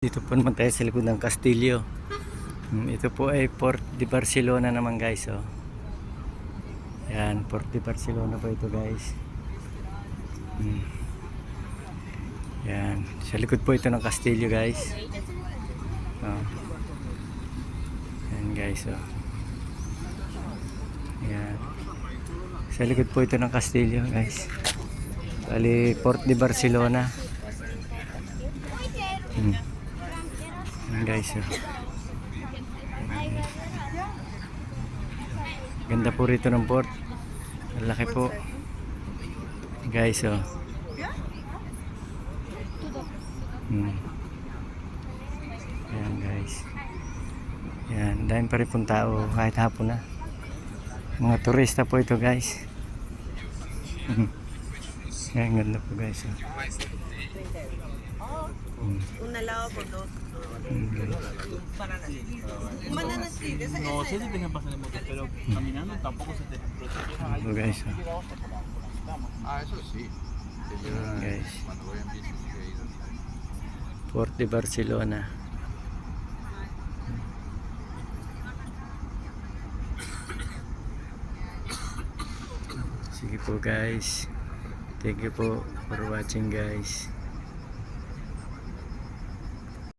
Dito po naman tayo sa likod ng Kastilyo. Ito po ay Port de Barcelona naman guys. Oh. Yan, Port de Barcelona po ito guys. Yan, sa likod po ito ng Kastilyo guys. Oh. Yan guys. Oh. Yan. Sa likod po ito ng Kastilyo guys. Bali, Port de Barcelona. Yan guys. Oh. Ganda po rito ng port. Malaki po. Guys, oh. Ayan guys. Ayan, dahil pa rin pong tao kahit hapon na. Mga turista po ito guys. Ayan, ganda po guys. Oh. Una lado por dos. No sé si tengan pasar en moto, pero caminando tampoco se te protege. Ito guys. Oh. Eso sí. Guys. Cuando voy en bici sí he ido. Port de Barcelona. Sige po guys. Thank you po for watching guys.